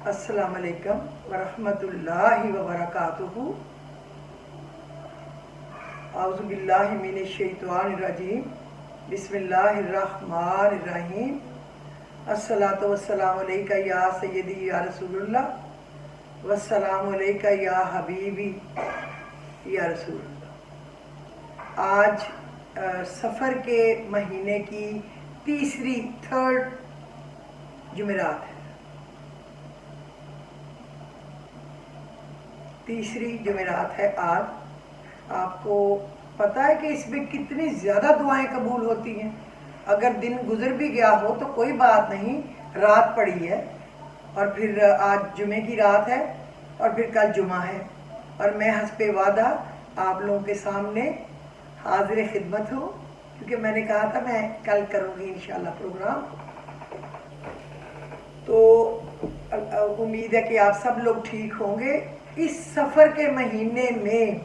अस्सलाम वालेकुम वरहमतुल्लाहि वबरकातुहू। औज़ु बिल्लाहि मिनश शैतानिर रजीम। बिस्मिल्लाहिर रहमानिर रहीम। अस्सलातु वस्सलामु अलैका या सय्यदी या रसूलुल्लाह वस्सलामु अलैका या हबीबी या रसूलुल्लाह। आज सफ़र के महीने की थर्ड जुमेरात है। तीसरी जुमेरात है आज। आपको पता है कि इसमें कितनी ज़्यादा दुआएं कबूल होती हैं। अगर दिन गुजर भी गया हो तो कोई बात नहीं, रात पड़ी है और फिर आज जुमे की रात है और फिर कल जुमा है और मैं हस्बे वादा आप लोगों के सामने हाजिर खिदमत हूँ, क्योंकि मैंने कहा था मैं कल करूँगी इंशाल्लाह प्रोग्राम। तो उम्मीद है कि आप सब लोग ठीक होंगे। इस सफ़र के महीने में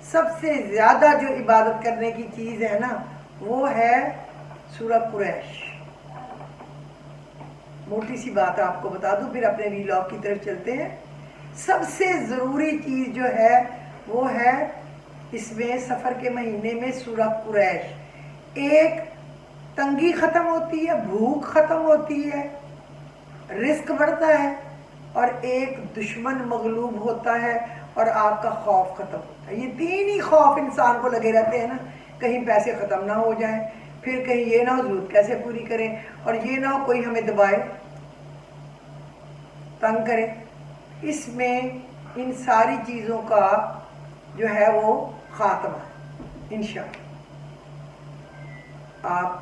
सबसे ज़्यादा जो इबादत करने की चीज़ है ना, वो है सूरह कुरैश। मोटी सी बात आपको बता दूं, फिर अपने वीलॉग की तरफ चलते हैं। सबसे ज़रूरी चीज़ जो है वो है इसमें सफ़र के महीने में सूरह कुरैश। एक तंगी ख़त्म होती है, भूख ख़त्म होती है, रिस्क बढ़ता है और एक दुश्मन मगलूब होता है और आपका खौफ ख़त्म होता है। ये तीन ही खौफ इंसान को लगे रहते हैं ना, कहीं पैसे ख़त्म ना हो जाएं, फिर कहीं ये ना हो ज़रूरत कैसे पूरी करें, और ये ना हो कोई हमें दबाए तंग करे। इसमें इन सारी चीज़ों का जो है वो ख़ात्मा इंशाअल्लाह। आप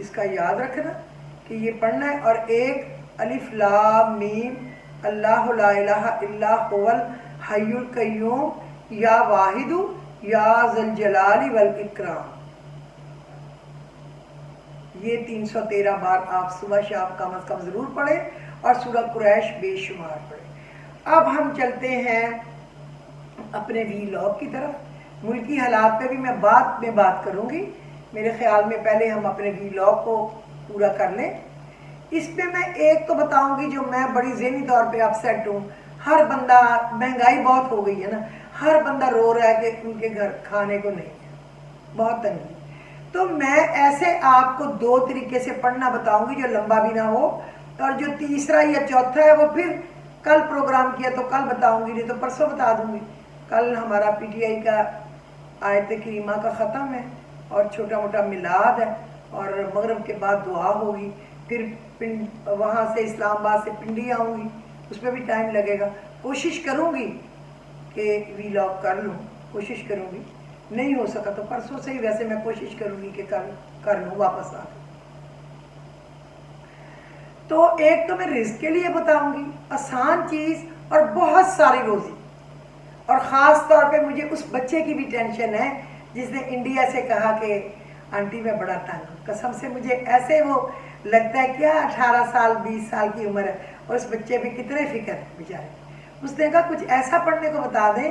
इसका याद रखना कि ये पढ़ना है। और एक अलिफ लाम मीम अल्लाहु ला इलाहा इल्ला हुवल हय्युल कय्यूम या वाहिदु या ज़ल जलाली वल इकराम, ये 313 बार आप सुबह शाम कम अज़ कम ज़रूर पढ़ें और सूरह कुरैश बेशुमार पढ़ें। अब हम चलते हैं अपने वीलॉग की तरफ। मुल्की हालात पे भी मैं बाद में बात करूँगी। मेरे ख्याल में पहले हम अपने वीलॉग को पूरा कर लें। इसमें मैं एक तो बताऊंगी जो मैं बड़ी ज़हनी तौर पे अपसेट हूँ। हर बंदा, महंगाई बहुत हो गई है ना, हर बंदा रो रहा है कि उनके घर खाने को नहीं है, बहुत तंगी। तो मैं ऐसे आपको दो तरीके से पढ़ना बताऊंगी जो लंबा भी ना हो, और जो तीसरा या चौथा है वो फिर कल प्रोग्राम किया तो कल बताऊंगी, नहीं तो परसों बता दूंगी। कल हमारा PTI का आयत करीमा का ख़त्म है और छोटा मोटा मिलाद है और मगरिब के बाद दुआ होगी। फिर वहाँ से इस्लामाबाद से पिंडी आऊँगी, उसमें भी टाइम लगेगा। कोशिश करूँगी कि वीलॉग कर लूँ, कोशिश करूँगी। नहीं हो सका तो परसों से ही, वैसे मैं कोशिश करूँगी कि कल कर लूँ वापस आ। तो एक तो मैं रिस्क के लिए बताऊँगी, आसान चीज़ और बहुत सारी रोज़ी। और ख़ास तौर पे मुझे उस बच्चे की भी टेंशन है जिसने इंडिया से कहा कि आंटी मैं बड़ा तंग हूँ। कसम से मुझे ऐसे वो लगता है, क्या 18 साल 20 साल की उम्र है और उस बच्चे पे कितने फिक्र है बेचारे। उसने कहा कुछ ऐसा पढ़ने को बता दें,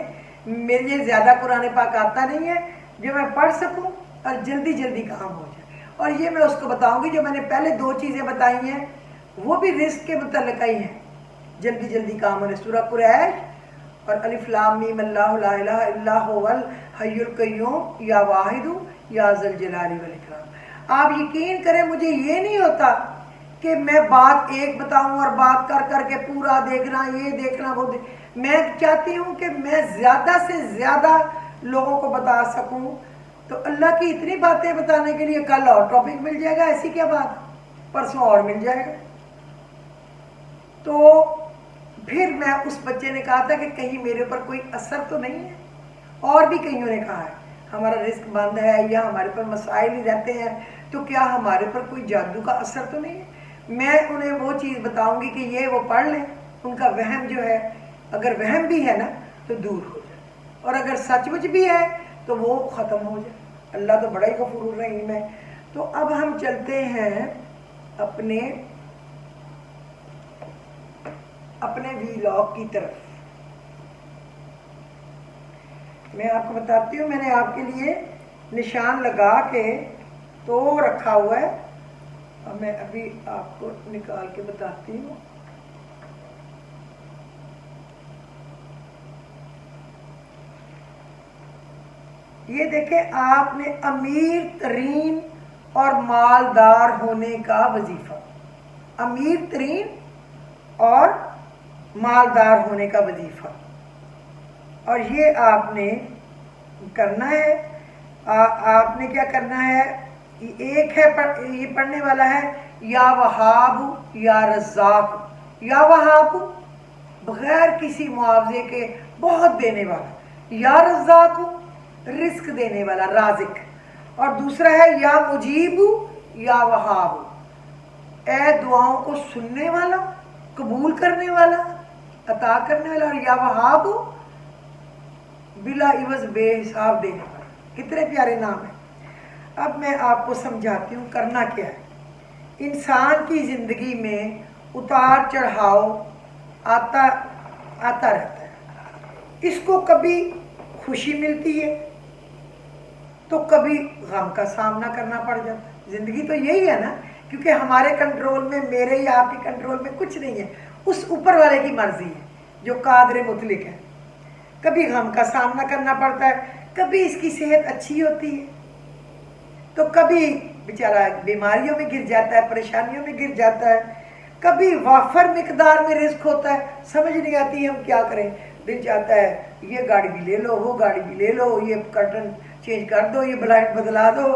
मेरे लिए ज़्यादा कुरान पाक आता नहीं है, जो मैं पढ़ सकूं और जल्दी जल्दी काम हो जाए। और ये मैं उसको बताऊंगी। जो मैंने पहले दो चीज़ें बताई हैं वो भी रिस्क के मुतल्लिक़ ही हैं, जल्दी जल्दी काम होने। सूरह कुरैश और अलिफ लाम मीम अल्लाहु ला इलाहा इल्ला हुवल हय्युल कय्यूम या वाहिदु या ज़ल जलाली वल इकराम। आप यकीन करें, मुझे ये नहीं होता कि मैं बात एक बताऊं और बात कर करके पूरा देखना, ये देखना वो मैं चाहती हूँ कि मैं ज़्यादा से ज़्यादा लोगों को बता सकूं। तो अल्लाह की इतनी बातें बताने के लिए कल और टॉपिक मिल जाएगा, ऐसी क्या बात, परसों और मिल जाएगा। तो फिर मैं, उस बच्चे ने कहा था कि कहीं मेरे ऊपर कोई असर तो नहीं है, और भी कईयों ने कहा है हमारा रिस्क बंद है या हमारे पर मसाइल ही रहते हैं, तो क्या हमारे पर कोई जादू का असर तो नहीं है। मैं उन्हें वो चीज़ बताऊंगी कि ये वो पढ़ लें, उनका वहम जो है, अगर वहम भी है ना तो दूर हो जाए, और अगर सचमुच भी है तो वो ख़त्म हो जाए। अल्लाह तो बड़ा ही गफूर रहीम है। तो अब हम चलते हैं अपने वीलॉग की तरफ। मैं आपको बताती हूँ, मैंने आपके लिए निशान लगा के तो रखा हुआ है, और मैं अभी आपको निकाल के बताती हूँ। یہ دیکھیں آپ نے امیر ترین اور مالدار ہونے کا وظیفہ، امیر ترین اور مالدار ہونے کا وظیفہ، اور یہ آپ نے کرنا ہے۔ آپ نے کیا کرنا ہے؟ ایک ہے یہ پڑھنے والا ہے یا وہاب یا رزاق، یا وہاب بغیر کسی معاوضے کے بہت دینے والا، یا رزاق رزق دینے والا رازق، اور دوسرا ہے یا مجیب یا وہاب اے دعاؤں کو سننے والا، قبول کرنے والا، عطا کرنے والا، اور یا وہاب بلا عوض بے حساب دینے والا۔ کتنے پیارے نام ہیں۔ اب میں آپ کو سمجھاتی ہوں کرنا کیا ہے۔ انسان کی زندگی میں اتار چڑھاؤ آتا رہتا ہے۔ اس کو کبھی خوشی ملتی ہے تو کبھی غم کا سامنا کرنا پڑ جاتا ہے۔ زندگی تو یہی ہے نا، کیونکہ ہمارے کنٹرول میں، میرے یا آپ کے کنٹرول میں کچھ نہیں ہے، اس اوپر والے کی مرضی ہے جو قادر مطلق ہے۔ کبھی غم کا سامنا کرنا پڑتا ہے، کبھی اس کی صحت اچھی ہوتی ہے تو کبھی بیچارہ بیماریوں میں گر جاتا ہے، پریشانیوں میں گر جاتا ہے، کبھی وافر مقدار میں رزق ہوتا ہے، سمجھ نہیں آتی ہے ہم کیا کریں۔ دل چاہتا ہے یہ گاڑی بھی لے لو، وہ گاڑی بھی لے لو، یہ کرٹن چینج کر دو، یہ بلائنڈ بدلا دو،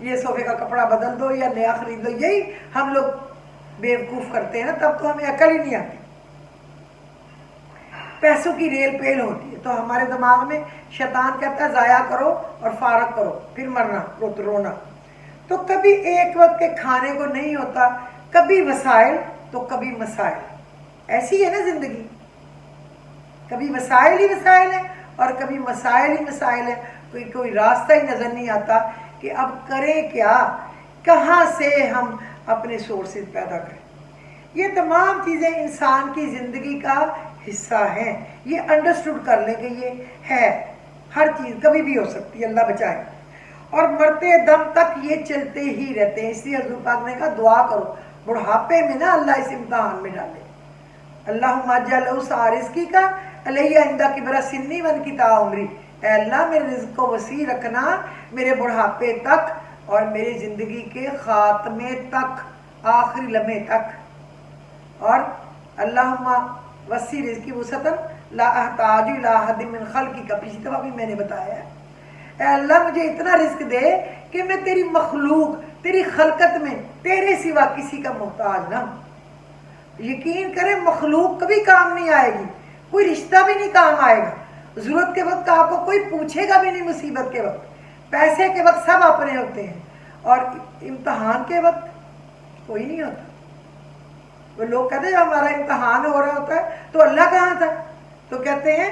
یہ صوفے کا کپڑا بدل دو یا نیا خرید دو۔ یہی ہم لوگ بیوقوف کرتے ہیں نا، تب تو ہمیں عقل ہی نہیں آتی۔ پیسوں کی ریل پیل ہوتی ہے تو ہمارے دماغ میں شیطان کہتا ہے ضائع کرو اور فارغ کرو، پھر مرنا رونا۔ تو کبھی ایک وقت کے کھانے کو نہیں ہوتا، کبھی وسائل تو کبھی مسائل، ایسی ہے نا زندگی، کبھی وسائل ہی وسائل ہیں اور کبھی مسائل ہی مسائل ہیں۔ کوئی راستہ ہی نظر نہیں آتا کہ اب کریں کیا، کہاں سے ہم اپنے سورسز پیدا کریں۔ یہ تمام چیزیں انسان کی زندگی کا حصہ ہیں، یہ انڈرسٹوڈ کر لیں کہ یہ ہے، ہر چیز کبھی بھی ہو سکتی ہے، اللہ بچائے، اور مرتے دم تک یہ چلتے ہی رہتے ہیں۔ اس لیے حضور پاک نے کہا دعا کرو بڑھاپے میں نا اللہ اس امتحان میں ڈالے۔ اللہم اجعل اوسع رزقی کا علیہ عند کبر سنی وانقطاع عمری، اے اللہ میرے رزق کو وسیع رکھنا میرے بڑھاپے تک اور میری زندگی کے خاتمے تک، آخری لمحے تک۔ اور اللہم وسیع رزقی وسعتاً لا احتاج الی احد من خلقی کا پچھلی دفعہ بھی میں نے بتایا ہے۔ اے اللہ مجھے اتنا رزق دے کہ میں تیری مخلوق، تیری خلقت میں تیرے سوا کسی کا محتاج نہ ہوں۔ یقین کریں مخلوق کبھی کام نہیں آئے گی، کوئی رشتہ بھی نہیں کام آئے گا، ضرورت کے وقت آپ کو کوئی پوچھے گا بھی نہیں، مصیبت کے وقت، پیسے کے وقت سب اپنے ہوتے ہیں، اور امتحان کے وقت کوئی نہیں ہوتا۔ وہ لوگ کہتے ہیں جب ہمارا امتحان ہو رہا ہوتا ہے تو اللہ کہاں تھا؟ تو کہتے ہیں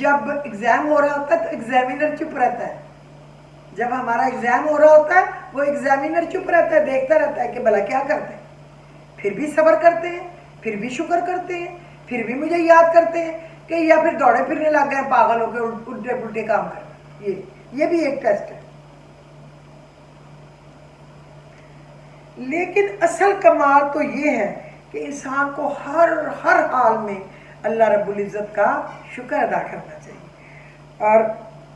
جب ایگزام ہو رہا ہوتا ہے تو ایگزامینر چپ رہتا ہے، جب ہمارا ایگزام ہو رہا ہوتا ہے وہ ایگزامینر چپ رہتا ہے، دیکھتا رہتا ہے کہ بھلا کیا کرتے ہیں، پھر بھی صبر کرتے ہیں، پھر بھی شکر کرتے ہیں، پھر بھی مجھے یاد کرتے ہیں کہ یا پھر دوڑے پھرنے لگ گئے پاگل ہو کے الٹے پلٹے کام کر۔ یہ بھی ایک ٹیسٹ ہے۔ لیکن اصل کمال تو یہ ہے کہ انسان کو ہر حال میں اللہ رب العزت کا شکر ادا کرنا چاہیے اور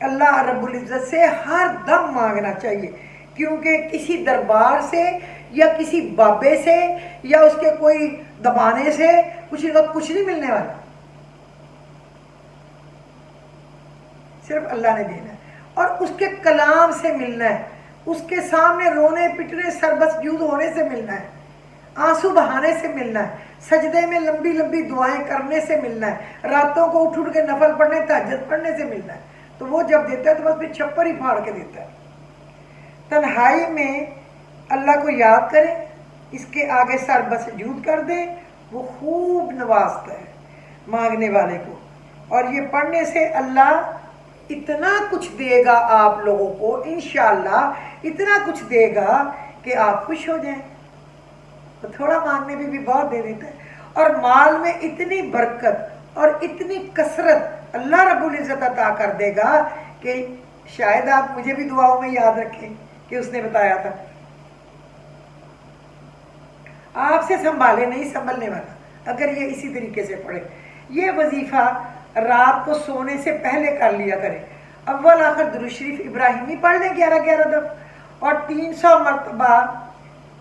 اللہ رب العزت سے ہر دم مانگنا چاہیے، کیونکہ کسی دربار سے یا کسی بابے سے یا اس کے کوئی دبانے سے کچھ نہیں ملنے والا، صرف اللہ نے دینا ہے، اور اس کے کلام سے ملنا ہے، اس کے سامنے رونے پٹنے سربسجود ہونے سے ملنا ہے، آنسو بہانے سے ملنا ہے، سجدے میں لمبی لمبی دعائیں کرنے سے ملنا ہے، راتوں کو اٹھ کے نفل پڑھنے تہجد پڑھنے سے ملنا ہے۔ تو وہ جب دیتا ہے تو بس پھر چھپر ہی پھاڑ کے دیتا ہے۔ تنہائی میں اللہ کو یاد کریں، اس کے آگے سر بسجود کر دیں، وہ خوب نوازتا ہے مانگنے والے کو، اور یہ پڑھنے سے اللہ اتنا کچھ دے گا آپ لوگوں کو، انشاءاللہ اتنا کچھ دے گا کہ آپ خوش ہو جائیں۔ تو تھوڑا مانگنے میں بھی بہت دے دیتا ہے، اور مال میں اتنی برکت اور اتنی کثرت اللہ رب العزت عطا کر دے گا کہ شاید آپ مجھے بھی دعاؤں میں یاد رکھیں کہ اس نے بتایا تھا آپ سے سنبھالے نہیں سنبھلنے والا، اگر یہ اسی طریقے سے پڑھے۔ یہ وظیفہ رات کو سونے سے پہلے کر لیا کریں، اول آخر درود شریف ابراہیمی پڑھ لیں 11 دفعہ، اور 300 مرتبہ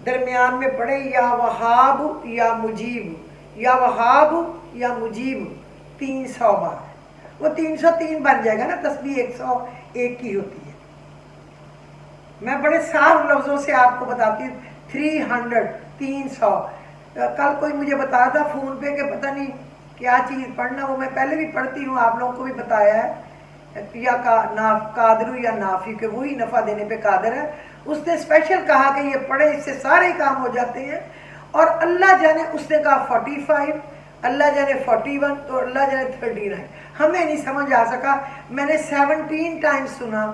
درمیان میں پڑھیں یا وہاب یا مجیب، یا وہاب یا مجیب 300 بار۔ وہ 303 بن جائے گا نا، تسبیح 101 کی ہوتی ہے۔ میں بڑے صاف لفظوں سے آپ کو بتاتی ہوں 300 کل کوئی مجھے بتایا تھا فون پہ کہ پتہ نہیں کیا چیز پڑھنا، وہ میں پہلے بھی پڑھتی ہوں، آپ لوگوں کو بھی بتایا ہے، یا قادر یا نافی، کہ وہی نفع دینے پہ قادر ہے۔ اس نے اسپیشل کہا کہ یہ پڑھے، اس سے سارے کام ہو جاتے ہیں، اور اللہ جانے اس نے کہا 45، اللہ جانے 41، تو اللہ جانے 39۔ ہمیں نہیں سمجھ آ سکا، میں نے 17 ٹائمز سنا،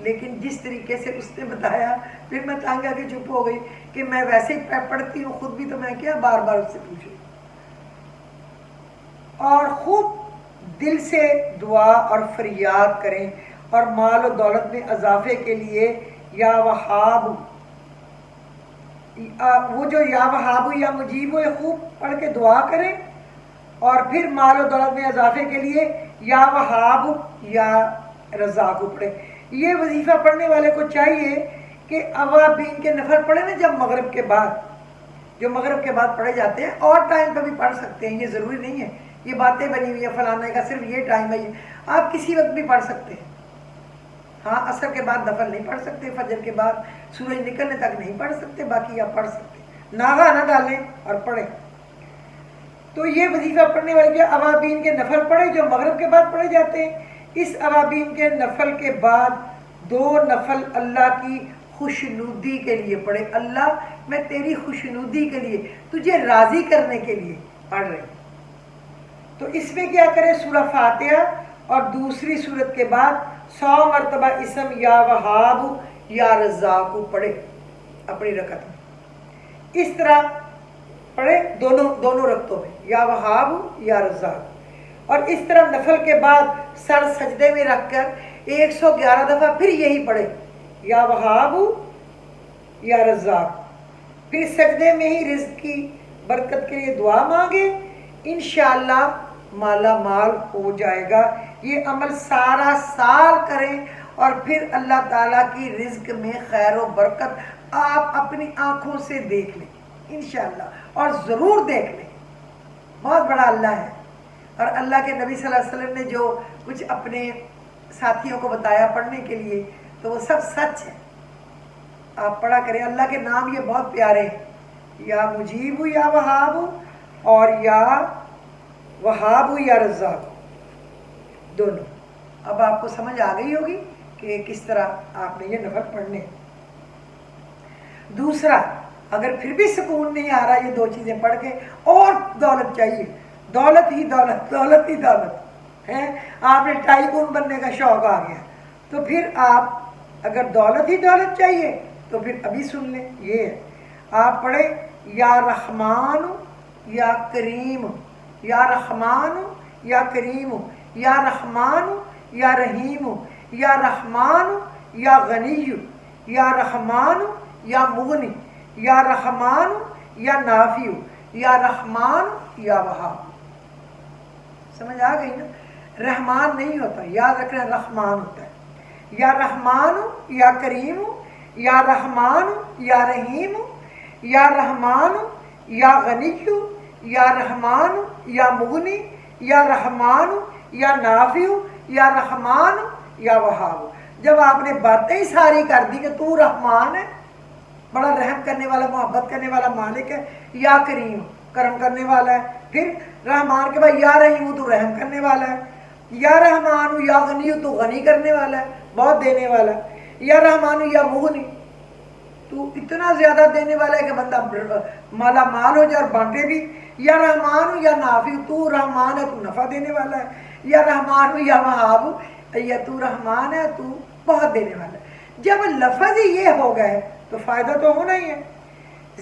لیکن جس طریقے سے اس نے بتایا پھر میں تنگ آ کے چپ ہو گئی کہ میں ویسے ہی پڑھتی ہوں خود بھی، تو میں کیا بار بار اس سے پوچھوں۔ اور خوب دل سے دعا اور فریاد کریں، اور مال و دولت میں اضافے کے لیے یا وہاب، وہ جو یا وہاب یا مجیب یہ خوب پڑھ کے دعا کریں، اور پھر مال و دولت میں اضافے کے لیے یا وہاب یا رزاق پڑھیں۔ یہ وظیفہ پڑھنے والے کو چاہیے کہ اوابین کے نفل پڑھیں نا جب مغرب کے بعد، جو مغرب کے بعد پڑھے جاتے ہیں، اور ٹائم پہ بھی پڑھ سکتے ہیں، یہ ضروری نہیں ہے یہ باتیں بنی ہوئی ہیں فلانے کا صرف یہ ٹائم ہے، آپ کسی وقت بھی پڑھ سکتے ہیں۔ ہاں عصر کے بعد نفل نہیں پڑھ سکتے، فجر کے بعد سورج نکلنے تک نہیں پڑھ سکتے، باقی آپ پڑھ سکتے ہیں، ناغہ نہ ڈالیں اور پڑھیں۔ تو یہ وظیفہ پڑھنے والے جو اوابین کے نفل پڑھے جو مغرب کے بعد پڑھے جاتے ہیں، اس اوابین کے نفل کے بعد 2 نفل اللہ کی خوشنودی کے لیے پڑھے۔ اللہ میں تیری خوشنودی کے لیے، تجھے راضی کرنے کے لیے پڑھ رہی ہوں۔ تو اس میں کیا کرے، سورہ فاتحہ اور دوسری سورت کے بعد 100 مرتبہ اسم یا وہاب یا رزاق پڑھے اپنی رکعت میں۔ اس طرح پڑھے دونوں رکعتوں میں یا وہاب یا رزاق، اور اس طرح نفل کے بعد سر سجدے میں رکھ کر 111 دفعہ پھر یہی پڑھے یا وہاب یا رزاق، پھر سجدے میں ہی رزق کی برکت کے لیے دعا مانگے، انشاءاللہ مالا مال ہو جائے گا۔ یہ عمل سارا سال کریں، اور پھر اللہ تعالیٰ کی رزق میں خیر و برکت آپ اپنی آنکھوں سے دیکھ لیں انشاءاللہ، اور ضرور دیکھ لیں۔ بہت بڑا اللہ ہے، اور اللہ کے نبی صلی اللہ علیہ وسلم نے جو کچھ اپنے ساتھیوں کو بتایا پڑھنے کے لیے، تو وہ سب سچ ہے۔ آپ پڑھا کریں، اللہ کے نام یہ بہت پیارے ہیں، یا مجیب یا وہاب، اور یا وہاب یا رزاق دونوں۔ اب آپ کو سمجھ آ گئی ہوگی کہ کس طرح آپ نے یہ نفل پڑھنے۔ دوسرا، اگر پھر بھی سکون نہیں آ رہا یہ 2 چیزیں پڑھ کے، اور دولت چاہیے، دولت ہی دولت، دولت ہی دولت ہے، آپ نے ٹائکون بننے کا شوق آ گیا، تو پھر آپ اگر دولت ہی دولت چاہیے تو پھر ابھی سن لیں، یہ ہے آپ پڑھیں یا رحمان یا کریم، یا رحمان یا کریم، یا رحمان یا رحیم، یا رحمان یا غنی، یا رحمان یا مغنی، یا رحمان یا نافع، یا رحمان یا وہاب۔ سمجھ آ گئی نا؟ رحمان نہیں ہوتا، یاد رکھنا رحمان ہوتا ہے۔ یا رحمان یا کریم، یا رحمان یا رحیم، یا رحمان یا غنی، یا رحمان یا مغنی، یا رحمان یا نافع، یا رحمان یا وہاب۔ جب آپ نے باتیں ہی ساری کر دی کہ تو رحمان ہے، بڑا رحم کرنے والا، محبت کرنے والا مالک ہے، یا کریم کرم کرنے والا ہے، پھر رحمان کے بعد یا رحیم تو رحم کرنے والا ہے، یا رحمان یا غنی تو غنی کرنے والا ہے، بہت دینے والا ہے، یا رحمان یا مغنی تو اتنا زیادہ دینے والا ہے کہ بندہ مالا مال ہو جائے اور بانٹے بھی، یا رحمان یا نافع تو رحمان ہے، تو نفع دینے والا ہے، یا رحمان یا وہاب یا تو رحمان ہے، تو بہت دینے والا ہے۔ جب لفظ ہی یہ ہو گئے تو فائدہ تو ہونا ہی ہے۔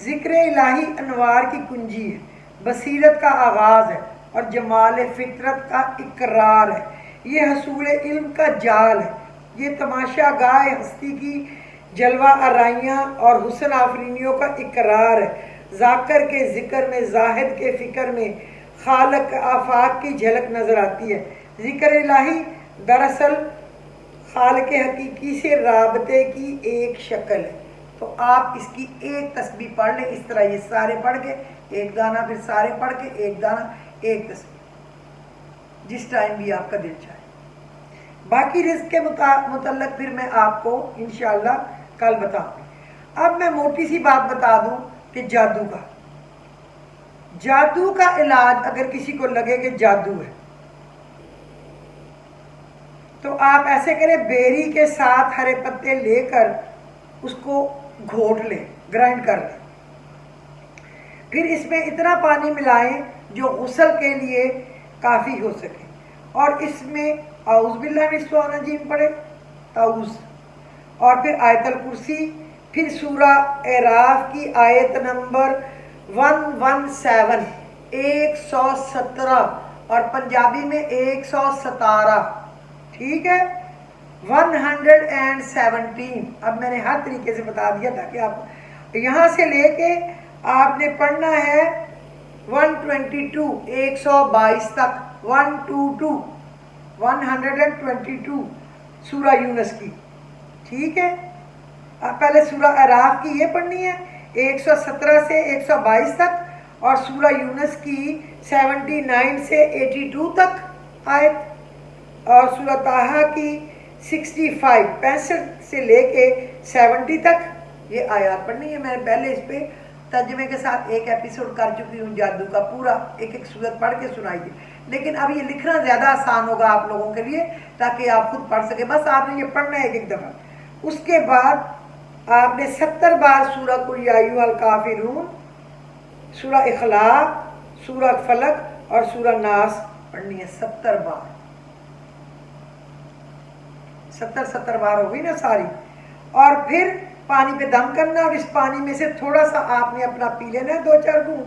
ذکر الہی انوار کی کنجی ہے، بصیرت کا آغاز ہے، اور جمال فطرت کا اقرار ہے، یہ حصول علم کا جال ہے، یہ تماشا گاہ ہستی کی جلوہ آرائیاں اور حسن آفرینیوں کا اقرار ہے، ذاکر کے ذکر میں، زاہد کے فکر میں خالق آفاق کی جھلک نظر آتی ہے۔ ذکر الہی دراصل खालिक हकीकी से राबते की एक शक्ल है। तो आप इसकी एक तस्बीह पढ़ लें, इस तरह ये सारे पढ़ के एक दाना, फिर सारे पढ़ के एक दाना, एक तस्बीह, जिस टाइम भी आपका दिल चाहे। बाकी रिज़्क़ के मुतल्लक फिर मैं आपको इंशाअल्लाह कल बताऊंगी। अब मैं मोटी सी बात बता दूं कि जादू का इलाज, अगर किसी को लगे कि जादू है तो आप ऐसे करें, बेरी के साथ हरे पत्ते लेकर उसको घोट लें, ग्राइंड कर लें, फिर इसमें इतना पानी मिलाएं जो गुस्ल के लिए काफ़ी हो सके, और इसमें औज़ बिल्लाहि मिनश शैतानिर रजीम पढ़े, ताऊज़, और फिर आयतल कुर्सी, फिर सूरा एराफ की आयत नंबर 117, 117, और पंजाबी में 117, ठीक है, 117। अब मैंने हर तरीके से बता दिया ताकि आप यहाँ से लेके आपने पढ़ना है 122, 122 तक, 122 सूरा यूनस की, ठीक है। अब पहले सूरा अराफ की ये पढ़नी है 117 से 122 तक, और सूरा यूनस की 79 से 82 तक आयत, और सूरा ताहा की 65 से लेके 70 तक ये आयत पढ़नी है। मैंने पहले इस पे तर्जुमे के साथ एक एपिसोड कर चुकी हूँ, जादू का पूरा एक एक सूरत पढ़ के सुनाई थी, लेकिन अब ये लिखना ज़्यादा आसान होगा आप लोगों के लिए ताकि आप खुद पढ़ सके। बस आपने ये पढ़ना है एक दफ़ा। उसके बाद आपने 70 बार सूरा कुल या अय्युहल काफिरून, सूरा इखलाक, सूरा फलक और सूरा नास पढ़नी है 70 बार। 70 बार हो गई ना सारी। और फिर पानी पे दम करना, और इस पानी में से थोड़ा सा आपने अपना पी लेना है, 2-4 घूंट,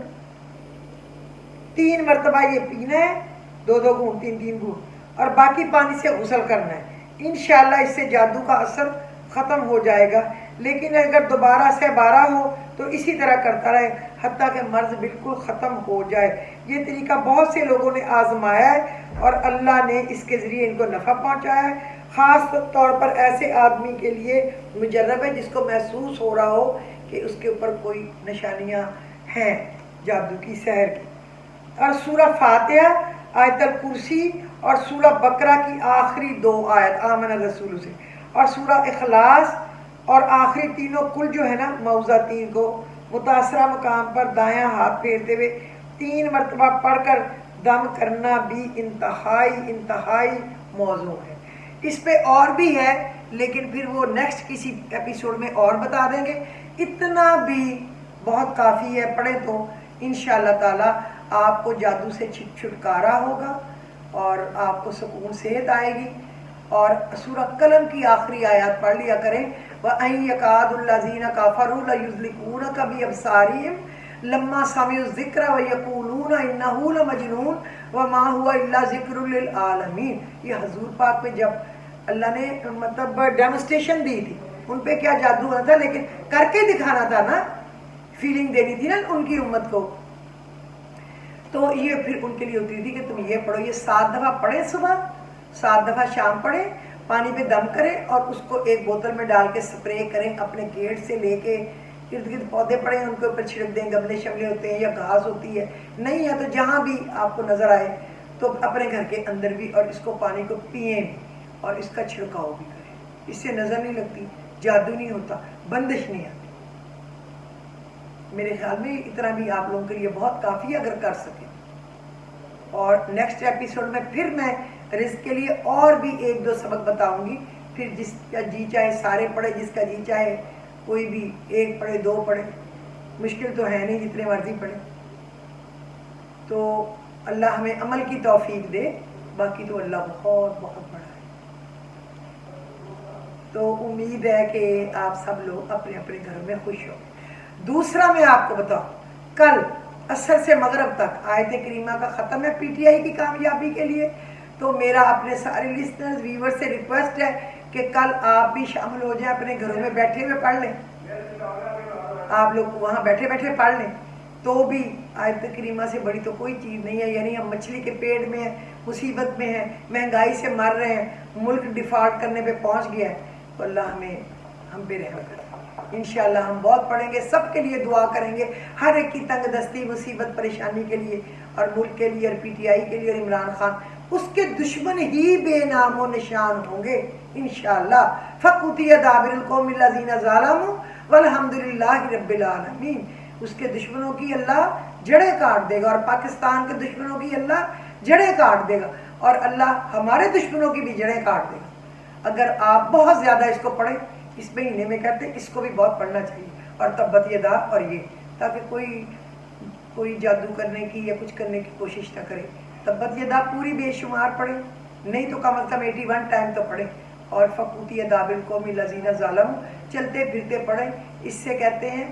3 मरतबा ये पीना है, 2-2 घूंट, 3-3 घूंट, और बाकी पानी से गुस्ल करना है। इंशाअल्लाह इससे जादू का असर ख़त्म हो जाएगा। लेकिन अगर दोबारा से 12 हो तो इसी तरह करता रहे हत्ता कि मर्ज़ बिल्कुल ख़त्म हो जाए। ये तरीका बहुत से लोगों ने आजमाया है और अल्लाह ने इसके ज़रिए इनको नफ़ा पहुँचाया है। ख़ास तौर पर ऐसे आदमी के लिए मुजर्रब है जिसको महसूस हो रहा हो कि उसके ऊपर कोई निशानियाँ हैं जादू की, सहर की। और सूरा फातिहा, आयतल कुर्सी और सूरा बकरा की आखिरी 2 आयत आमन रसूल से, और सूरा इखलास और आखिरी तीनों कुल जो है ना मौज़ातीन को मुतासरा मकाम पर दायां हाथ फेरते हुए 3 मरतबा पढ़कर दम करना भी इंतहाई मौजू है। इस पे और भी है लेकिन फिर वो नेक्स्ट किसी एपिसोड में और बता देंगे। इतना भी बहुत काफ़ी है, पढ़े तो इंशाअल्लाह ताला आपको जादू से छुटकारा होगा और आपको सुकून सेहत आएगी। और सूरह कलम की आखिरी आयत पढ़ लिया करें, वअन यकादुल्लज़ीना कफ़रू लयुज़्लिकूनका बिअबसारिहिम लम्मा समिउ ज़िक्र वयक़ूलूना इन्नहु लमजनून वमा हुवा इल्ला ज़िक्रुल लिल आलमीन। ये हुज़ूर पाक पे जब अल्लाह ने मतलब डेमोस्ट्रेशन दी थी, उन पे क्या जादू होना था, लेकिन करके दिखाना था ना, फीलिंग देनी थी ना उनकी उम्मत को। तो ये फिर उनके लिए होती थी कि तुम ये पढ़ो, ये 7 दफ़ा पढ़े सुबह, 7 दफ़ा शाम पढ़े, पानी पे दम करें और उसको एक बोतल में डाल के स्प्रे करें, अपने गेट से लेके इर्द गिर्द पौधे पड़े हैं उनके ऊपर छिड़क दें, गमले शमले होते हैं या घास होती है, नहीं है तो जहाँ भी आपको नज़र आए तो अपने घर के अंदर भी, और इसको पानी को पिए भी और इसका छिड़काव भी करें। इससे नज़र नहीं लगती, जादू नहीं होता, बंदिश नहीं आती। मेरे ख्याल में इतना भी आप लोगों के लिए बहुत काफ़ी अगर कर सकें। और नेक्स्ट एपिसोड में फिर मैं रिज़्क़ के लिए और भी 1-2 सबक बताऊंगी। फिर जिसका जी चाहे सारे पढ़े, जिसका जी चाहे कोई भी 1 पढ़े, 2 पढ़े, मुश्किल तो है नहीं, जितने मर्जी पढ़े। तो अल्लाह हमें अमल की तौफीक दे, बाकी तो अल्लाह बहुत बहुत बड़ा है। तो उम्मीद है कि आप सब लोग अपने अपने घरों में खुश हो। दूसरा मैं आपको बताऊं, कल असर से मगरब तक आयत करीमा का ख़त्म है PTI की कामयाबी के लिए। तो मेरा अपने सारे लिसनर्स व्यूअर्स से रिक्वेस्ट है कि कल आप भी शामिल हो जाएं, अपने घरों में बैठे हुए पढ़ लें, आप लोग वहाँ बैठे बैठे पढ़ लें तो भी आयत करीमा से बड़ी तो कोई चीज़ नहीं है। यानी हम मछली के पेट में हैं, मुसीबत में हैं, महंगाई से मर रहे हैं, मुल्क डिफ़ॉल्ट करने पे पहुंच गया है, तो अल्लाह हम पे रहम करे। इंशाअल्लाह हम बहुत पढ़ेंगे, सबके लिए दुआ करेंगे, हर एक की तंग दस्ती मुसीबत परेशानी के लिए, और मुल्क के लिए, और PTI के लिए, और इमरान खान, उसके दुश्मन ही बेनामो निशान होंगे इंशाअल्लाह। फ़कुतिया दाबिरुल कौमिल लज़ीना ज़लमू वल्हम्दुलिल्लाहि रब्बिल आलमीन। उसके दुश्मनों की अल्लाह जड़ें काट देगा, और पाकिस्तान के दुश्मनों की अल्लाह जड़ें काट देगा, और अल्लाह हमारे दुश्मनों की भी जड़ें काट देगा। अगर आप बहुत ज़्यादा इसको पढ़ें, इस महीने में कहते हैं इसको भी बहुत पढ़ना चाहिए, और तब्बत यदा, और ये, ताकि कोई जादू करने की या कुछ करने की कोशिश ना करे। तब्बत यदा पूरी बेशुमार पढ़े, नहीं तो कम अज़ कम 81 टाइम तो पढ़े, और फ़कुतिया दाबिल कौमिल लज़ीना ज़लमू चलते फिरते पढ़े। इससे कहते हैं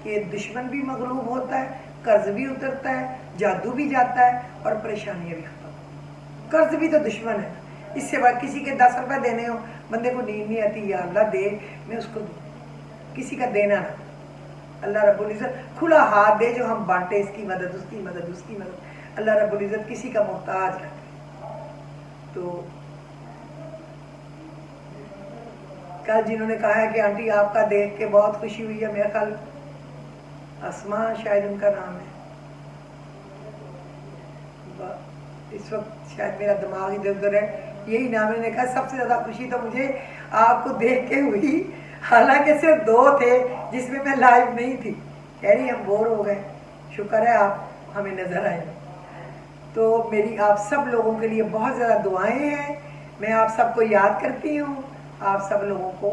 कि दुश्मन भी मगलूब होता है, कर्ज भी उतरता है, जादू भी जाता है, और परेशानियाँ भी खत्म। कर्ज भी तो दुश्मन है, इससे बाद किसी के 10 रुपए देने हो, बंदे को नींद नहीं आती, या अल्लाह दे मैं उसको दूँ, किसी का देना ना, अल्लाह रब्बुल इज़्ज़त खुला हाथ दे जो हम बांटे, इसकी मदद उसकी मदद उसकी मदद, अल्लाह रब्बुल इज़्ज़त किसी का मोहताज ना करे। तो कल जिन्होंने कहा है कि आंटी आपका देख के बहुत खुशी हुई है, मेरा ख्याल अस्मा शायद उनका नाम है, इस वक्त शायद मेरा दिमाग इधर उधर है, यही नाम है। कहा सबसे ज़्यादा खुशी तो मुझे आपको देख के हुई, हालांकि सिर्फ 2 थे जिसमें मैं लाइव नहीं थी। कह रही हम बोर हो गए, शुक्र है आप हमें नज़र आए। तो मेरी आप सब लोगों के लिए बहुत ज़्यादा दुआएं हैं, मैं आप सबको याद करती हूँ, आप सब लोगों को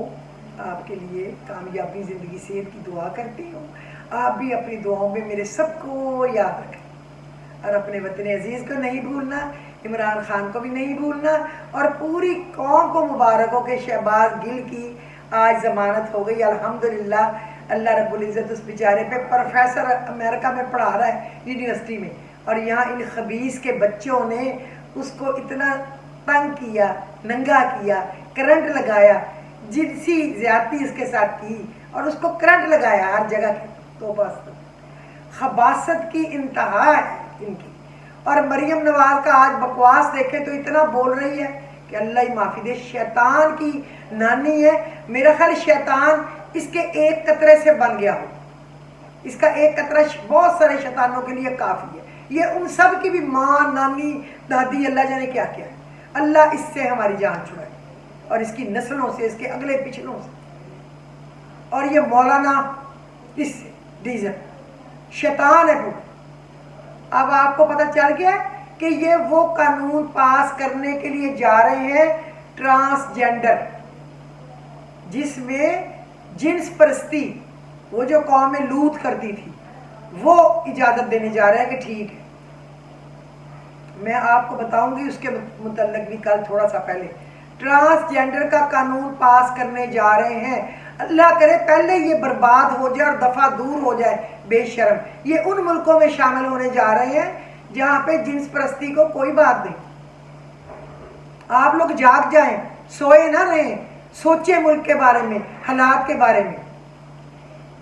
आपके लिए कामयाबी ज़िंदगी सेहत की दुआ करती हूँ। आप भी अपनी दुआओं में मेरे सबको याद रखें, और अपने वतन अजीज़ को नहीं भूलना, इमरान खान को भी नहीं भूलना, और पूरी कौम को मुबारक हो कि शहबाज गिल की आज ज़मानत हो गई अल्हम्दुलिल्लाह। अल्लाह रब्बुल इज़्ज़त उस बेचारे पे, प्रोफेसर अमेरिका में पढ़ा रहा है यूनिवर्सिटी में, और यहाँ इन खबीस के बच्चों ने उसको इतना तंग किया, नंगा किया, करंट लगाया, जिनसी ज्यादती उसके साथ की, और उसको करंट लगाया हर जगह की। तो बस खबासत की इंतहा है इनकी। और मरियम नवाज का आज बकवास देखे तो इतना बोल रही है कि अल्लाह ही माफ़ी दे, शैतान की नानी है। मेरा ख्याल शैतान इसके एक कतरे से बन गया हो, इसका एक कतरा बहुत सारे शैतानों के लिए काफ़ी है। ये उन सब की भी माँ, नानी, दादी, अल्लाह जाने क्या क्या है। अल्लाह इससे हमारी जान छुड़ाए, और इसकी नस्लों से, इसके अगले पिछलों से। और ये मौलाना इससे डीजल शैतान है पूरा। अब आपको पता चल गया कि ये वो कानून पास करने के लिए जा रहे हैं ट्रांसजेंडर, जिसमें जिन्स परस्ती, वो जो कौम लूत करती थी, वो इजाज़त देने जा रहे हैं कि ठीक है। मैं आपको बताऊंगी उसके मुतल्लिक भी कल थोड़ा सा पहले। ट्रांसजेंडर का कानून पास करने जा रहे हैं। अल्लाह करे पहले ये बर्बाद हो जाए और दफा दूर हो जाए बेशर्म। ये उन मुल्कों में शामिल होने जा रहे हैं जहां पे जिन्स परस्ती को कोई बात नहीं। आप लोग जाग जाएं, सोए ना रहें, सोचे मुल्क के बारे में, हालात के बारे में।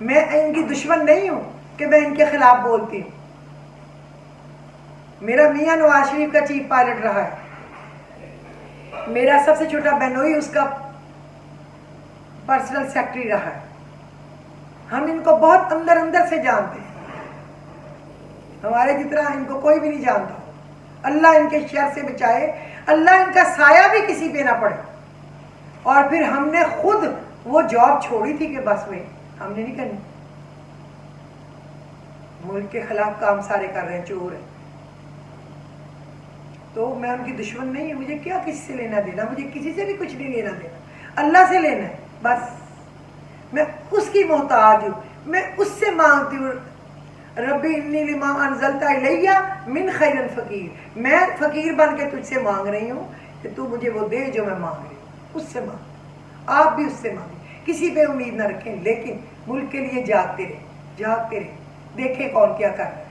मैं इनकी दुश्मन नहीं हूं कि मैं इनके खिलाफ बोलती हूं। मेरा मियां नवाज शरीफ का चीफ पायलट रहा है, मेरा सबसे छोटा बहनोई उसका पर्सनल सेक्रेटरी रहा है। हम इनको बहुत अंदर अंदर से जानते हैं, हमारे जितना इनको कोई भी नहीं जानता। अल्लाह इनके शर से बचाए, अल्लाह इनका साया भी किसी पे ना पड़े। और फिर हमने खुद वो जॉब छोड़ी थी कि बस में हमने नहीं करनी। मुल्क के खिलाफ काम सारे कर रहे हैं, चोर है। तो मैं उनकी दुश्मन नहीं हूं, मुझे क्या किसी से लेना देना, मुझे किसी से भी कुछ नहीं लेना देना, अल्लाह से लेना है बस। मैं उसकी मोहताज हूँ, मैं उससे मांगती हूँ। रब्बी इन्नी लिमा अनज़लता इलैया मिन खैरिन फ़कीर, मैं फ़कीर बन के तुझसे मांग रही हूँ कि तू मुझे वो दे जो मैं मांग रही हूँ। उससे मांग, आप भी उससे मांगे, किसी पे उम्मीद ना रखें, लेकिन मुल्क के लिए जागते रहे, देखें कौन क्या कर रहा है।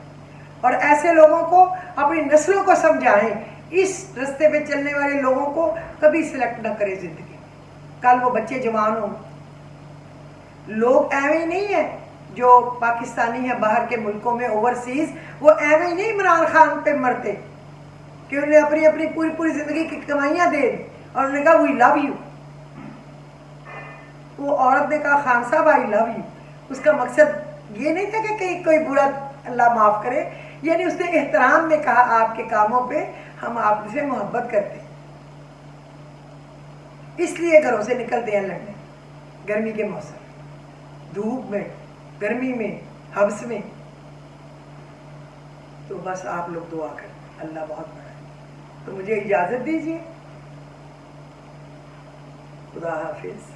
और ऐसे लोगों को, अपनी नस्लों को समझाएं, इस रास्ते पे चलने वाले लोगों को कभी सिलेक्ट ना करें जिंदगी। कल वो बच्चे जवान हों, लोग ऐवे ही नहीं है, جو پاکستانی ہیں باہر کے ملکوں میں اوورسیز, وہ ایویں ہی نہیں عمران خان پہ مرتے کہ انہیں اپنی اپنی پوری زندگی کی کمائیاں دے دی اور انہوں نے کہا وی لو یو. وہ عورت نے کہا خان صاحب آئی لو یو. اس کا مقصد یہ نہیں تھا کہ کہیں کوئی برا اللہ معاف کرے, یعنی اس نے احترام میں کہا آپ کے کاموں پہ ہم آپ سے محبت کرتے ہیں, اس لیے گھروں سے نکلتے ہیں لڑنے گرمی کے موسم, دھوپ میں, گرمی میں, حبس میں. تو بس آپ لوگ دعا کریں, اللہ بہت بڑا ہے. تو مجھے اجازت دیجیے, خدا حافظ.